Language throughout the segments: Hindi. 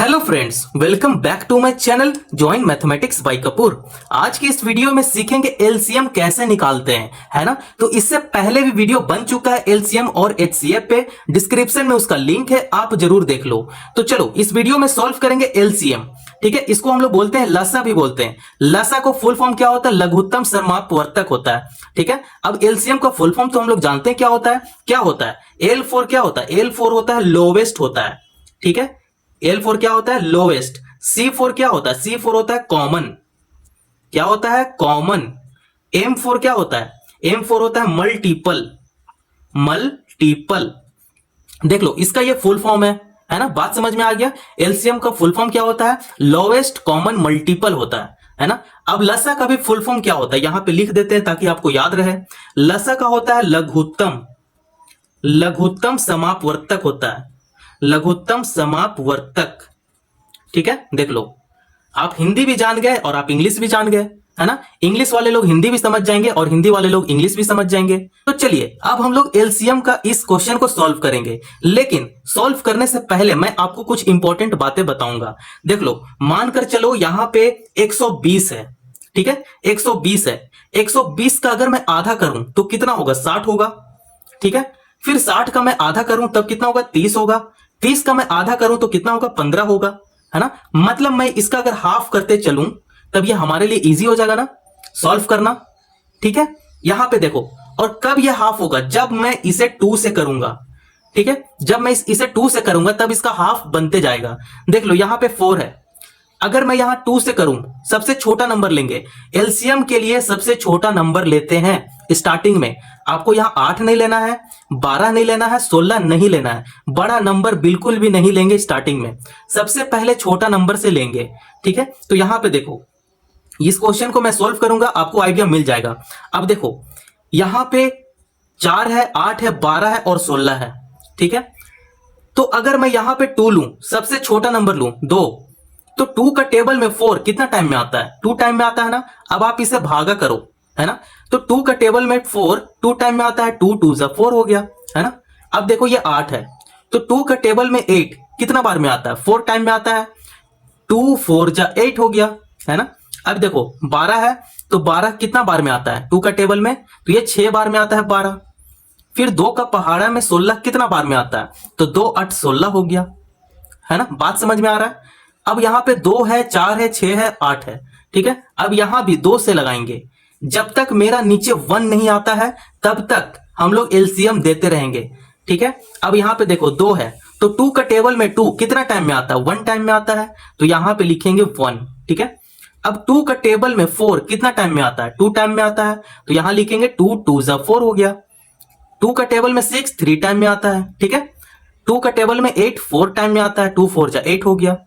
Hello friends, welcome back to my channel join mathematics by Kapoor. आज की इस वीडियो में सीखेंगे एलसीएम कैसे निकालते हैं, है ना। तो इससे पहले भी वीडियो बन चुका है एलसीएम और एचसीएफ पे, डिस्क्रिप्शन में उसका लिंक है, आप जरूर देख लो। तो चलो इस वीडियो में सॉल्व करेंगे एलसीएम। ठीक है, इसको हम लोग बोलते हैं लसा भी बोलते हैं। लसा को फुल फॉर्म क्या होता है? लघुत्तम समापवर्तक होता है। ठीक है, अब एलसीएम का फुल फॉर्म तो हम लोग जानते हैं क्या होता है। क्या होता है? L4 क्या होता है? L4 होता है लोवेस्ट होता है। ठीक है, L4 क्या होता है? लोवेस्ट। C4 क्या होता है? C4 होता है कॉमन। क्या होता है? कॉमन। M4 क्या होता है? M4 होता है मल्टीपल। मल्टीपल। देख लो, इसका ये फुल फॉर्म है ना। बात समझ में आ गया। एलसीएम का फुल फॉर्म क्या होता है? लोवेस्ट कॉमन मल्टीपल होता है ना। अब लसा का भी फुल फॉर्म क्या होता है यहां पे लिख देते हैं ताकि आपको याद रहे। लसा का होता है लघुत्तम। लघुत्तम समापवर्तक होता है। लघुत्तम समापवर्तक। ठीक है, देख लो, आप हिंदी भी जान गए और आप इंग्लिश भी जान गए, है ना। इंग्लिश वाले लोग हिंदी भी समझ जाएंगे और हिंदी वाले लोग इंग्लिश भी समझ जाएंगे। तो चलिए अब हम लोग एलसीएम का इस क्वेश्चन को सॉल्व करेंगे, लेकिन सॉल्व करने से पहले मैं आपको कुछ इंपॉर्टेंट बातें बताऊंगा। देख लो, मानकर चलो यहां पे 120 है। ठीक है, 120 है। 120 का अगर मैं आधा करूं तो कितना होगा? 60 होगा। ठीक है, फिर 60 का मैं आधा करूं तब कितना होगा? 30 होगा। 30 का मैं आधा करूं तो कितना होगा? 15 होगा, है ना। मतलब मैं इसका अगर हाफ करते चलूं तब ये हमारे लिए इजी हो जाएगा ना सॉल्व करना। ठीक है, यहां पे देखो, और कब ये हाफ होगा? जब मैं इसे 2 से करूंगा। ठीक है, जब मैं इसे 2 से करूंगा तब इसका हाफ बनते जाएगा। देख लो, यहां पे 4 है। अगर मैं यहां 2 से करूं, सबसे छोटा नंबर लेंगे। एलसीएम के लिए सबसे छोटा नंबर लेते हैं स्टार्टिंग में। आपको यहां 8 नहीं लेना है, 12 नहीं लेना है, 16 नहीं लेना है। बड़ा नंबर बिल्कुल भी नहीं लेंगे स्टार्टिंग में, सबसे पहले छोटा नंबर से लेंगे। ठीक है, तो यहां पे देखो, इस क्वेश्चन को मैं सोल्व करूंगा, आपको आइडिया मिल जाएगा। अब देखो, यहां पे 4 है, 8 है, 12 है और 16 है। ठीक है, तो अगर मैं यहां पे 2 लूं, सबसे छोटा नंबर लूं 2, तो 2 का टेबल में 4 कितना टाइम में आता है? 2 टाइम में आता है ना। अब आप इसे भागा करो, है ना। तो 2 का टेबल में 4 2 टाइम में आता है। 2 2 जा 4 हो गया, है ना। अब देखो, ये 8 है, तो 2 का टेबल में 8 कितना बार में आता है? 4 टाइम में आता है। 2 4 जा 8 हो गया, है ना। अब देखो, 12 है, तो 12 कितना बार में आता है 2 का टेबल में? तो ये 6 बार में आता है 12। फिर 2 का पहाड़ा में 16 कितना बार में आता है? तो 2 8 16 हो गया, है ना। बात समझ में आ रहा है। अब यहां पे 2 है, 4 है, 6 है, 8 है। ठीक है, अब यहां भी 2 से लगाएंगे। जब तक मेरा नीचे 1 नहीं आता है तब तक हम लोग एलसीएम देते रहेंगे। ठीक है, अब यहां पे देखो 2 है, तो 2 का टेबल में 2 कितना टाइम में आता है? 1 टाइम में आता है, तो यहां पे लिखेंगे 1। ठीक है, अब 2 का टेबल में 4 कितना टाइम में आता है? 2 टाइम में आता है, तो यहां लिखेंगे 2 2 जा 4 हो गया। 2 का टेबल में 6 3 टाइम में आता है। ठीक है, 2 का टेबल में 8 4 टाइम में आता है। 2 4 जा 8 हो गया।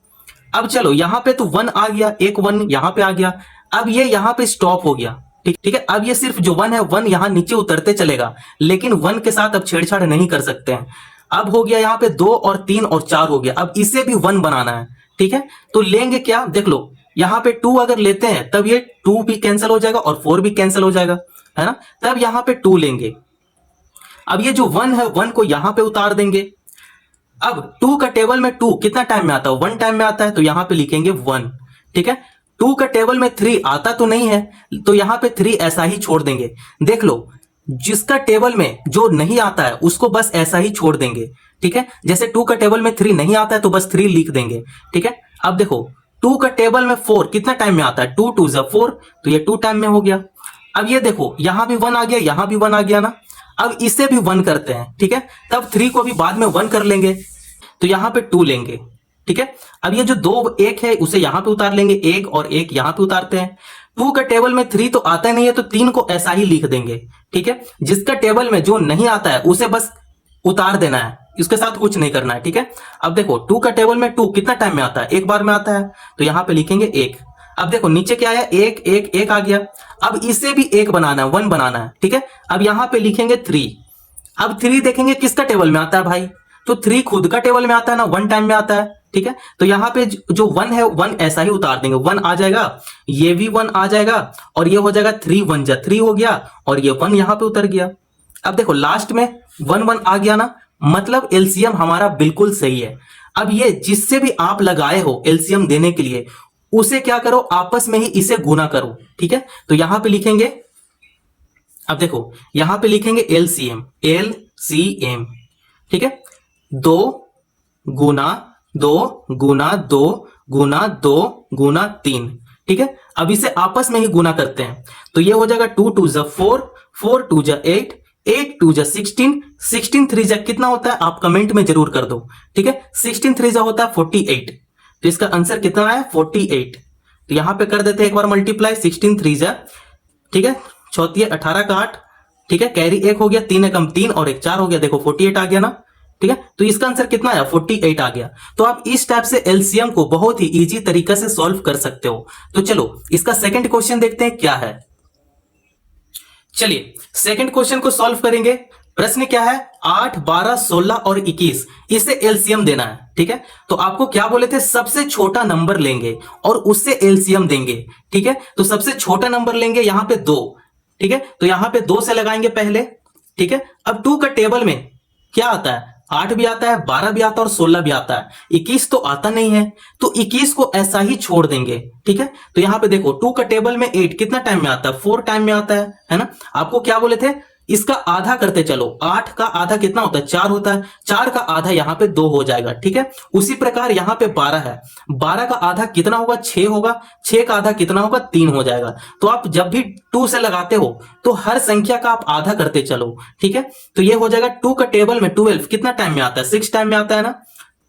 अब चलो, यहां पे तो 1 आ गया, एक 1 यहां पे आ गया। अब ये यहां पे स्टॉप हो गया। ठीक है, अब ये सिर्फ जो 1 है 1 यहां नीचे उतरते चलेगा, लेकिन 1 के साथ अब छेड़छाड़ नहीं कर सकते हैं। अब हो गया यहां पे 2 और 3 और 4 हो गया। अब इसे भी 1 बनाना है। ठीक है, तो लेंगे क्या? देख लो, यहां पे 2 अगर लेते हैं तब ये 2 भी कैंसिल हो जाएगा और 4 भी कैंसिल हो जाएगा, है ना। तब यहां पे 2 लेंगे। अब ये जो 1 है 1 को यहां पे उतार देंगे। अब 2 का टेबल में 2 कितना टाइम में आता है? 1 टाइम में आता है, तो यहां पे लिखेंगे 1। ठीक है, 2 का टेबल में 3 आता तो नहीं है, तो यहां पे 3 ऐसा ही छोड़ देंगे। देख लो, जिसका टेबल में जो नहीं आता है उसको बस ऐसा ही छोड़ देंगे। ठीक है, जैसे 2 का टेबल में 3 नहीं आता है तो बस 3 लिख देंगे। ठीक है, अब देखो, 2 का टेबल में 4 कितना टाइम में आता है? 2 2 जा 4, तो ये 2 टाइम में हो गया। अब ये देखो, यहां भी 1 आ गया, यहां भी 1 आ गया ना। अब इसे भी 1 करते हैं। ठीक है, तब 3 को भी बाद में 1 कर लेंगे, तो यहां पे 2 लेंगे। ठीक है, अब ये जो 2 1 है उसे यहां पे उतार लेंगे, 1 और 1 यहां पे उतारते हैं। 2 का टेबल में 3 तो आता नहीं है, तो 3 को ऐसा ही लिख देंगे। ठीक है, जिसका टेबल में जो नहीं आता है उसे बस उतार देना है, इसके साथ कुछ नहीं करना है। ठीक है, अब देखो, 2 का टेबल में 2 कितना टाइम में आता है? 1 बार में आता है, तो यहां पे लिखेंगे 1। अब देखो, नीचे क्या है? 1 1 1 आ गया। अब इसे भी 1 बनाना है, 1 बनाना है। ठीक है, अब यहां पे लिखेंगे 3। अब 3 देखेंगे किसका टेबल में आता है भाई? तो 3 खुद का टेबल में आता है ना, 1 टाइम में आता है। ठीक है, तो यहां पे जो 1 है 1 ऐसा ही उतार देंगे, 1 आ जाएगा, ये भी 1 आ जाएगा, और ये हो जाएगा 3 1 जा 3 हो गया, और ये 1 यहां पे उतर गया। अब देखो, लास्ट में 1 1 आ गया ना, मतलब एलसीएम हमारा बिल्कुल सही है। अब ये जिससे भी आप लगाए हो एलसीएम देने के लिए, उसे क्या करो, आपस में ही इसे गुना करो। ठीक है, तो यहां पे लिखेंगे, अब देखो यहां पे लिखेंगे एलसीएम, एलसीएम। ठीक है, 2 गुना 2 गुना 2 गुना 2 गुना 3। ठीक है, अब इसे आपस में ही गुना करते हैं, तो ये हो जाएगा 2 2 4, 4 2 8, 8 2 16, 16 3 कितना होता है आप कमेंट में जरूर कर दो। ठीक है, 16 3 होता है 48, तो इसका आंसर कितना है 48। तो यहां पे कर देते हैं एक बार मल्टीप्लाई, 16 3 ठीक है, चौथी 18 का 8। ठीक है, कैरी 1 हो गया, 3 कम 3 और 1 4 हो गया, देखो 48 आ गया ना। ठीक है, तो इसका आंसर कितना आया 48 आ गया। तो आप इस टाइप से एलसीएम को बहुत ही इजी तरीका से सॉल्व कर सकते हो। तो चलो इसका सेकंड क्वेश्चन देखते हैं क्या है। चलिए सेकंड क्वेश्चन को सॉल्व करेंगे। प्रश्न क्या है, 8 12 16 और 21, इसे एलसीएम देना है। ठीक है, तो आपको क्या बोले थे, सबसे छोटा नंबर लेंगे और उससे एलसीएम देंगे। ठीक है, तो सबसे छोटा नंबर लेंगे यहां पे 2। ठीक है, तो यहां पे 2 से लगाएंगे पहले। ठीक है, अब 2 का टेबल में क्या आता है, 8 भी आता है, 12 भी आता है और 16 भी आता है, 21 तो आता नहीं है, तो 21 को ऐसा ही छोड़ देंगे। ठीक है, तो यहां पे देखो 2 का टेबल में 8 कितना टाइम में आता है, 4 टाइम में आता है ना। आपको क्या बोले थे, इसका आधा करते चलो, 8 का आधा कितना होता है 4 होता है, 4 का आधा यहां पे 2 हो जाएगा। ठीक है, उसी प्रकार यहां पे 12 है, 12 का आधा कितना होगा 6 होगा, 6 का आधा कितना होगा 3 हो जाएगा। तो आप जब भी 2 से लगाते हो तो हर संख्या का आप आधा करते चलो। ठीक है, तो ये हो जाएगा 2 का टेबल में 12 कितना टाइम में आता है, 6 टाइम में आता है ना,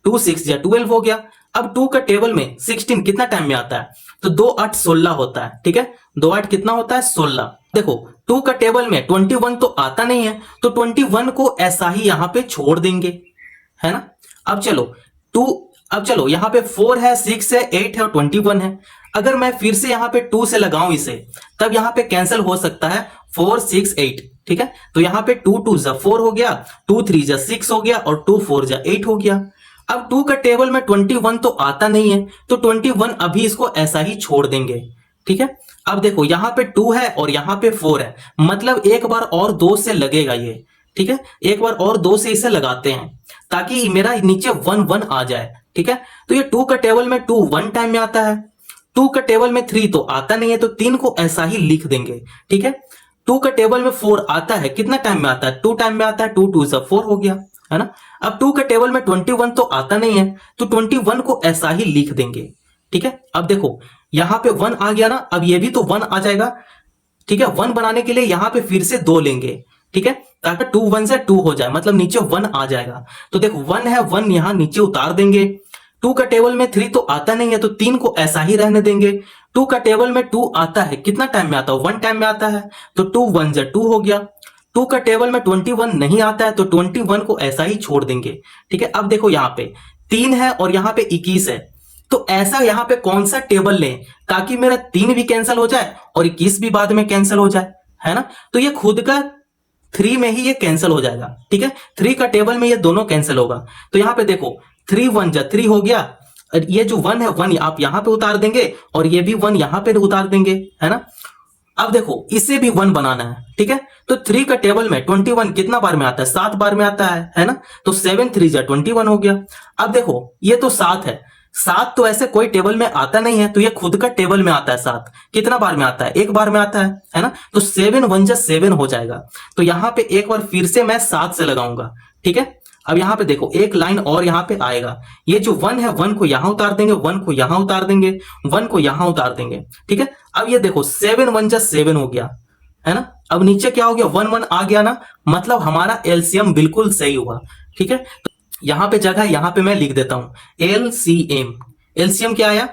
2 6 या 12 हो गया। अब 2 का टेबल में 16 कितना टाइम में आता है, तो 2 8 16 होता है। ठीक है, 2 8 कितना होता है 16। देखो 2 का टेबल में 21 तो आता नहीं है, तो 21 को ऐसा ही यहां पे छोड़ देंगे, है ना। अब चलो यहां पे 4 है, 6 है, 8 है और 21 है। अगर मैं फिर से यहां पे 2 से लगाऊं इसे, तब यहां पे कैंसिल हो सकता है 4 6 8। ठीक है, तो यहां पे 2 2 4 हो गया, 2 3 6 हो गया और 2 4 8 हो गया। अब 2 का टेबल में 21 तो आता नहीं है, तो 21 अभी इसको ऐसा ही छोड़ देंगे। ठीक है, अब देखो यहां पे 2 है और यहां पे 4 है, मतलब एक बार और 2 से लगेगा ये। ठीक है, एक बार और 2 से इसे लगाते हैं ताकि मेरा नीचे 1 1 आ जाए। ठीक है, तो ये 2 का टेबल में 2 1 टाइम में आता है, 2 का टेबल में 3 तो आता नहीं है, तो 3 को ऐसा ही लिख देंगे। ठीक है, 2 का टेबल में 4 आता है, कितना टाइम में आता है 2 टाइम में आता है, 2 2 4 हो गया, है ना। अब 2 का टेबल में 21 तो आता नहीं है, तो 21 को ऐसा ही लिख देंगे। ठीक है, अब देखो यहां पे 1 आ गया ना, अब ये भी तो 1 आ जाएगा। ठीक है, 1 बनाने के लिए यहां पे फिर से 2 लेंगे। ठीक है, ताकि 2 1 से 2 हो जाए, मतलब नीचे 1 आ जाएगा। तो देखो 1 है, 1 यहां नीचे उतार देंगे। 2 का टेबल में 3 तो आता नहीं है, तो 3 को ऐसा ही रहने देंगे। 2 का टेबल में 2 आता है, कितना टाइम में आता है 1 टाइम में आता है, तो 2 1 2 हो गया। 2 का टेबल में 21 नहीं आता है, तो 21 को ऐसा ही छोड़ देंगे। ठीक है, अब देखो यहां पे 3 है और यहां पे 21 है, तो ऐसा यहां पे कौन सा टेबल लें ताकि मेरा 3 भी कैंसिल हो जाए और 21 भी बाद में कैंसिल हो जाए, है ना। तो ये खुद का 3 में ही ये कैंसिल हो जाएगा। ठीक है, 3 का टेबल में ये दोनों कैंसिल होगा। तो यहां पे देखो 3 1 3 हो गया, और ये जो 1 है 1 आप यहां पे उतार देंगे और ये भी 1 यहां पे उतार देंगे, है ना। अब देखो इसे भी 1 बनाना है। ठीक है, तो 3 का टेबल में 21 कितना बार में आता है 7 बार में आता है ना। तो 7 3 21 हो गया। अब देखो ये तो 7 है, 7 तो ऐसे कोई टेबल में आता नहीं है, तो ये खुद का टेबल में आता है। 7 कितना बार में आता है 1 बार में आता है ना। तो 7 1 7 हो जाएगा। तो यहां पे एक बार फिर से मैं 7 से लगाऊंगा। ठीक है, अब यहां पे देखो एक लाइन और यहां पे आएगा, ये जो 1 है 1 को यहां उतार देंगे, 1 को यहां उतार देंगे, 1 को यहां उतार देंगे। ठीक है, अब ये देखो 7 1 7 हो गया, है ना। अब नीचे क्या हो गया 1 1 आ गया ना, मतलब हमारा एलसीएम बिल्कुल सही हुआ। ठीक है, तो यहां पे जगह यहां पे मैं लिख देता हूं एलसीएम। एलसीएम क्या आया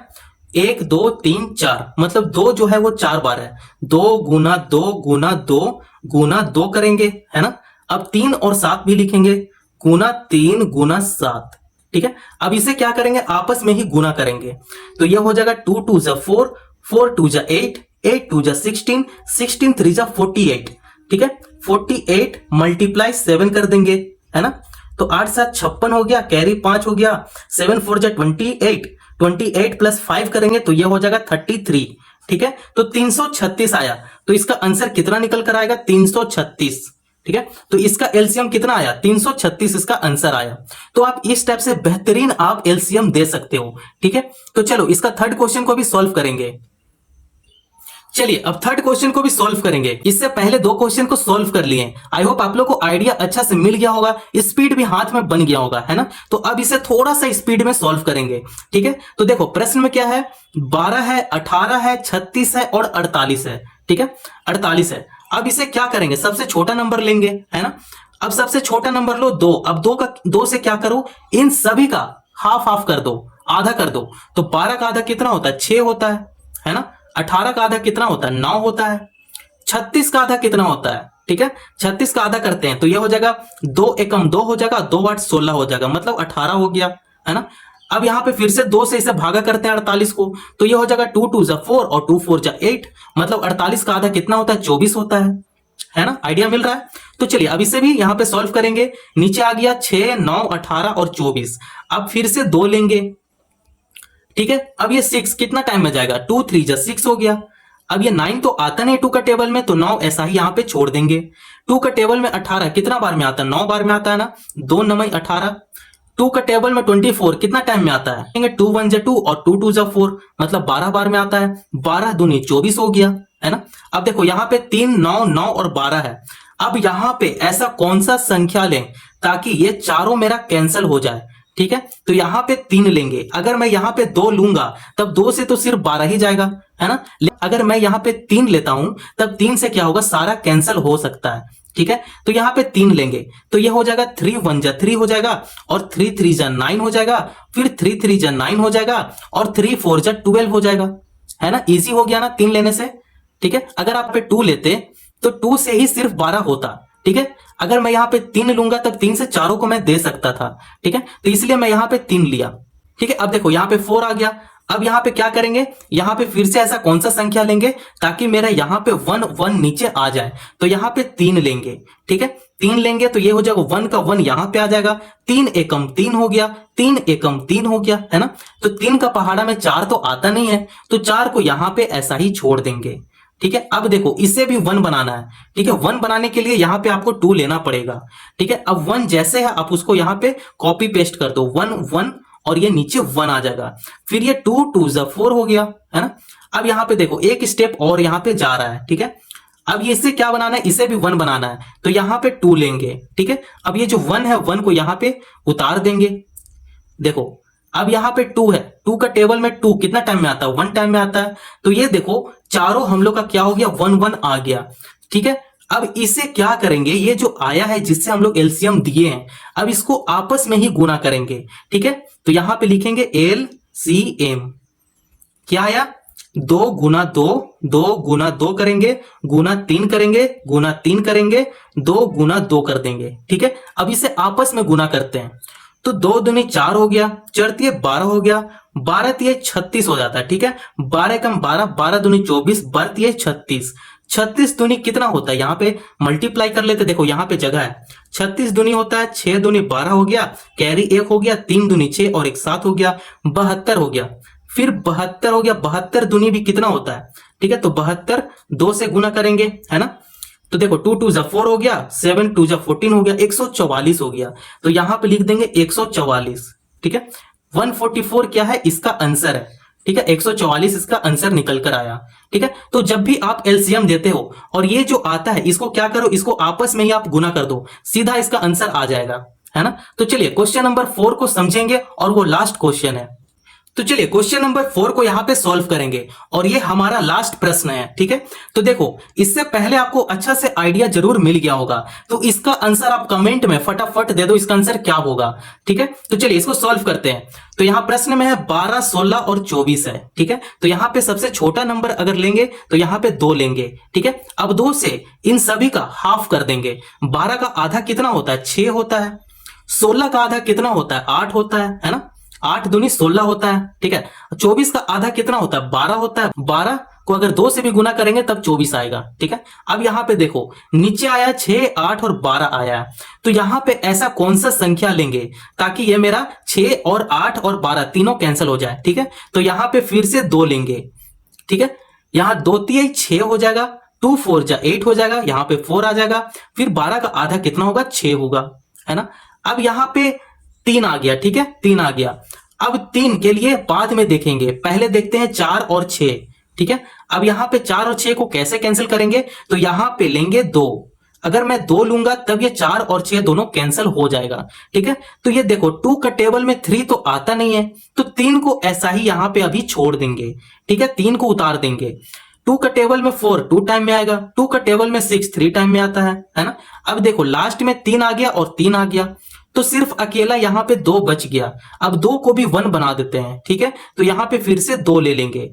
1 2 3 4, मतलब 2 जो है वो 4 बार है, 2 गुना 2 गुना 2 गुना 2 करेंगे, है ना। अब 3 और 7 भी लिखेंगे, गुना 3 गुना 7। ठीक है, अब इसे क्या करेंगे आपस में ही गुना करेंगे, तो यह हो जाएगा 2 2 4, 4 2 8, 8 2 16, 16 3 48। ठीक है, 48 मल्टीप्लाई 7 कर देंगे, है ना। तो 8 7 56 हो गया, कैरी 5 हो गया, 7 4 28, 28 प्लस 5 करेंगे तो यह हो जाएगा 33। ठीक है, तो 336 आया, तो इसका आंसर कितना निकल कर आएगा 336। ठीक है, तो इसका एलसीएम कितना आया, 336 इसका आंसर आया। तो आप इस टाइप से बेहतरीन आप एलसीएम दे सकते हो। ठीक है, तो चलो इसका थर्ड क्वेश्चन को भी सॉल्व करेंगे। चलिए अब थर्ड क्वेश्चन को भी सॉल्व करेंगे। इससे पहले दो क्वेश्चन को सॉल्व कर लिए। आई होप आप लोग को आइडिया अच्छा से मिल गया होगा, स्पीड भी हाथ में बन गया होगा, है ना। तो अब इसे थोड़ा सा स्पीड में सॉल्व करेंगे। ठीक है, तो देखो प्रश्न में क्या है, 12 है, 18 है, 36 है और 48 है। ठीक है, 48 है। अब इसे क्या करेंगे, सबसे छोटा नंबर लेंगे, है ना। अब सबसे छोटा नंबर लो 2। अब 2 से क्या करो, इन सभी का हाफ हाफ कर दो, आधा कर दो। तो 12 का आधा कितना होता है, 6 होता है ना। 18 का आधा कितना होता है, 9 होता है। 36 का आधा कितना होता है, ठीक है, 36 का आधा करते हैं तो ये हो जाएगा 2 एकम 2 हो जाएगा, 2 8 16 हो जाएगा, मतलब 18 हो गया, है ना। अब यहां पे फिर से 2 से इसे भागा करते हैं 48 को, तो ये हो जाएगा 2 2 जा 4 और 2 4 जा 8, मतलब 48 का आधा कितना होता है, 24 होता है ना। आइडिया मिल रहा है। तो चलिए अब इसे भी यहां पे सॉल्व करेंगे। नीचे आ गया 6 9 18 और 24। अब फिर से 2 लेंगे। ठीक है, अब ये 6 कितना टाइम में जाएगा, 2 3 जा 6 हो गया। अब ये 9 तो आता नहीं 2 का टेबल में, तो 9 ऐसा ही यहां पे छोड़ देंगे। 2 का टेबल में 18 कितना बार में आता है, 9 बार में आता है ना, 2 9 18। 2 का टेबल में 24 कितना टाइम में आता है, 2 1 जा 2 और 2 2 जा 4, मतलब 12 बार में आता है। 12 दूनी 24 हो गया, है ना। अब देखो यहाँ पे 3 9 9 और 12 है। अब यहाँ पे ऐसा कौन सा संख्या लें ताकि ये चारों मेरा कैंसिल हो जाए। ठीक है, तो यहां पे 3 लेंगे। अगर मैं यहां पे 2 लूंगा तब 2 से तो सिर्फ 12 ही जाएगा, है ना। अगर मैं यहां पे 3 लेता हूं तब 3 से क्या होगा, सारा कैंसिल हो सकता है। ठीक है, तो यहां पे 3 लेंगे तो ये हो जाएगा 3 1 जा 3 हो जाएगा और 3 3 जा 9 हो जाएगा, फिर 3 3 जा 9 हो जाएगा और 3 4 जा 12 हो जाएगा, है ना। इजी हो गया ना 3 लेने से। ठीक है, अगर आप पे 2 लेते तो 2 से ही सिर्फ 12 होता। ठीक है, अगर मैं यहां पे 3 लूंगा तब 3 से चारों को मैं दे सकता था। ठीक है, तो इसलिए मैं यहां पे 3 लिया। ठीक है, अब देखो यहां पे 4 आ गया। अब यहां पे क्या करेंगे, यहां पे फिर से ऐसा कौन सा संख्या लेंगे ताकि मेरा यहां पे 1 1 नीचे आ जाए, तो यहां पे 3 लेंगे। ठीक है, 3 लेंगे तो ये हो जाएगा 1 का 1 यहां पे आ जाएगा, 3 एकम 3 हो गया, 3 एकम 3 हो गया, है ना। तो 3 का पहाड़ा में 4 तो आता नहीं है, तो 4 को यहां पे ऐसा ही छोड़ देंगे। ठीक है, अब देखो इसे भी 1 बनाना है। ठीक है, 1 बनाने के लिए यहां पे आपको 2 लेना पड़ेगा। ठीक है, अब 1 जैसे है आप उसको यहां पे कॉपी पेस्ट कर दो, 1 1 और ये नीचे 1 आ जाएगा। फिर ये 2 2 जा 4 हो गया, है ना। अब यहां पे देखो एक स्टेप और यहां पे जा रहा है। ठीक है, अब इसे क्या बनाना है, इसे भी 1 बनाना है, तो यहां पे 2 लेंगे। ठीक है, अब ये जो 1 है 1 को यहां पे उतार देंगे। देखो अब यहां पे 2 है, 2 का टेबल में 2 कितना टाइम में आता है, 1 टाइम में आता है। तो ये देखो चारों हम लोग का क्या हो गया, 1 1 आ गया। ठीक है, अब इसे क्या करेंगे, ये जो आया है जिससे हम लोग एलसीएम दिए हैं, अब इसको आपस में ही गुना करेंगे। ठीक है, तो यहां पे लिखेंगे एलसीएम। क्या आया, 2 गुना 2, 2 गुना 2 करेंगे, गुना 3 करेंगे, गुना 3 करेंगे, 2 गुना 2 कर देंगे। ठीक है, अब इसे आपस में गुना करते हैं, तो 2 दूनी 4 हो गया, 4 तिये 12 हो गया, 12 तिये 36 हो जाता है। ठीक है, 12 कम 12, 12 दूनी 24, 12 तिये 36। 36 दूनी कितना होता है, यहां पे मल्टीप्लाई कर लेते, देखो यहां पे जगह है। 36 दूनी होता है 6 दूनी 12 हो गया, कैरी 1 हो गया, 3 दूनी 6 और 1 7 हो गया, 72 हो गया। फिर 72 हो गया, 72 दूनी भी कितना होता है। ठीक है, तो 72 2 से गुना करेंगे, है ना। तो देखो 2 2 जा 4 हो गया, 7 2 जा 14 हो गया, 144 हो गया। तो यहां पे लिख देंगे 144। ठीक है, 144 क्या है, इसका आंसर है। ठीक है, 144 इसका आंसर निकल कर आया। ठीक है, तो जब भी आप एलसीएम देते हो और ये जो आता है इसको क्या करो, इसको आपस में ही आप गुना कर दो, सीधा इसका आंसर आ जाएगा, है ना। तो चलिए क्वेश्चन नंबर 4 को समझेंगे और वो लास्ट क्वेश्चन है। तो चलिए क्वेश्चन नंबर 4 को यहां पे सॉल्व करेंगे और ये हमारा लास्ट प्रश्न है। ठीक है, तो देखो इससे पहले आपको अच्छा से आइडिया जरूर मिल गया होगा, तो इसका आंसर आप कमेंट में फटाफट दे दो, इसका आंसर क्या होगा। ठीक है, तो चलिए इसको सॉल्व करते हैं। तो यहां प्रश्न में है 12 16 और 24 है। ठीक है, तो यहां पे सबसे छोटा नंबर अगर लेंगे तो यहां पे 2 लेंगे। ठीक है, अब 2 से इन सभी का हाफ कर देंगे। 12 का आधा कितना होता है, 6 होता है। 16 का आधा कितना होता है, 8 होता है ना। 8 दूनी 16 होता है। ठीक है, 24 का आधा कितना होता है, 12 होता है। 12 को अगर 2 से भी गुना करेंगे तब 24 आएगा। ठीक है, अब यहां पे देखो नीचे आया 6 8 और 12 आया, तो यहां पे ऐसा कौन सा संख्या लेंगे ताकि ये मेरा 6 और 8 और 12 तीनों कैंसिल हो जाए। ठीक है, तो यहां पे फिर से 2 लेंगे। ठीक है, यहां 2 तिये 6 हो जाएगा, 2 4 जा 8 हो जाएगा, यहाँ पे 4 आ जाएगा, फिर 12 का आधा कितना होगा, 6 होगा, है ना। अब यहाँ पे 3 आ गया, ठीक है, 3 आ गया। अब 3 के लिए बाद में देखेंगे, पहले देखते हैं 4 और 6, ठीक है। अब यहाँ पे 4 और 6 को कैसे कैंसिल करेंगे, तो यहाँ पे लेंगे 2, अगर मैं 2 लूंगा तब ये 4 और 6 दोनों कैंसिल हो जाएगा, ठीक है। तो ये देखो 2 का टेबल में 3 तो आता नहीं है, तो 3 को ऐसा ही यहाँ पे अभी छोड़ देंगे, ठीक है, 3 को उतार देंगे। 2 का टेबल में 4 2 टाइम में आएगा, 2 का टेबल में 6 3 टाइम में आता है ना। अब देखो लास्ट में 3 आ गया और 3 आ गया, तो सिर्फ अकेला यहाँ पे 2 बच गया। अब 2 को भी 1 बना देते हैं, ठीक है, तो यहाँ पे फिर से 2 ले लेंगे,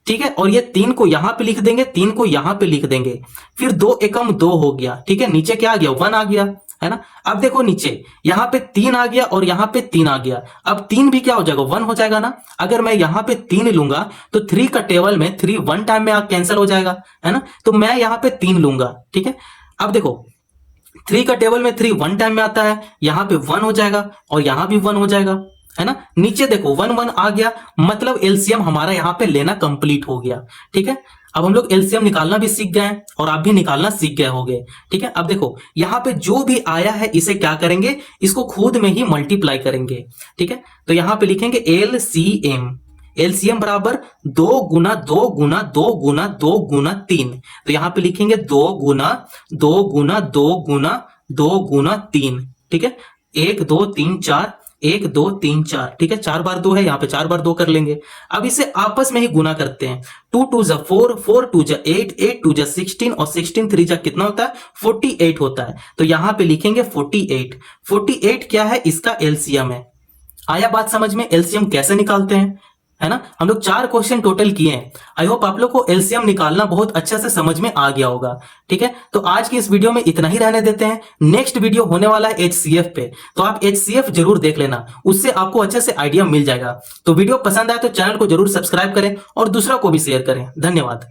ठीक है, और ये 3 को यहां पे लिख देंगे, 3 को यहां पे लिख देंगे, फिर 2 एकम 2 हो गया, ठीक है, नीचे क्या आ गया, 1 आ गया, है ना। अब देखो नीचे यहाँ पे 3 आ गया और यहाँ पे 3 आ गया, अब 3 भी क्या हो जाएगा, 1 हो जाएगा ना। अगर मैं यहाँ पे 3 लूंगा तो 3 का टेबल में 3 1 टाइम में कैंसिल हो जाएगा, है ना, तो मैं यहाँ पे 3 लूंगा, ठीक है। अब देखो 3 का टेबल में 3 1 टाइम में आता है, यहाँ पे 1 हो जाएगा और यहाँ भी 1 हो जाएगा, है ना। नीचे देखो 1 1 आ गया, मतलब एलसीएम हमारा यहाँ पे लेना कंप्लीट हो गया, ठीक है। अब हम लोग एलसीएम निकालना भी सीख गए हैं और आप भी निकालना सीख गए होंगे, ठीक है। अब देखो यहाँ पे जो भी आया है इसे क्या करेंगे, इसको खुद में ही मल्टीप्लाई करेंगे, ठीक है। तो यहाँ पे लिखेंगे एलसीएम, एलसीएम बराबर 2 गुना 2 गुना 2 गुना 2 गुना 3, तो यहाँ पे लिखेंगे 2 गुना 2 गुना 2 गुना 2 गुना 3, ठीक है, 1 2 3 4, 1 2 3 4, ठीक है, 4 बार 2 है, यहाँ पे 4 बार 2 कर लेंगे। अब इसे आपस में ही गुना करते हैं, 2 2 जा 4, 4 2 जा 8, 8 2 जा 16 और 16 3 जा कितना होता है, 48 होता है। तो यहाँ पे लिखेंगे 48, 48 क्या है, इसका एलसीएम है। आया बात समझ में, एलसीएम कैसे निकालते हैं, है ना। हम लोग 4 क्वेश्चन टोटल किए हैं। आई होप आप लोग को एलसीएम निकालना बहुत अच्छा से समझ में आ गया होगा, ठीक है। तो आज की इस वीडियो में इतना ही रहने देते हैं, नेक्स्ट वीडियो होने वाला है एचसीएफ पे, तो आप एचसीएफ जरूर देख लेना, उससे आपको अच्छे से आइडिया मिल जाएगा। तो वीडियो पसंद आए तो चैनल को जरूर सब्सक्राइब करें और दूसरा को भी शेयर करें। धन्यवाद।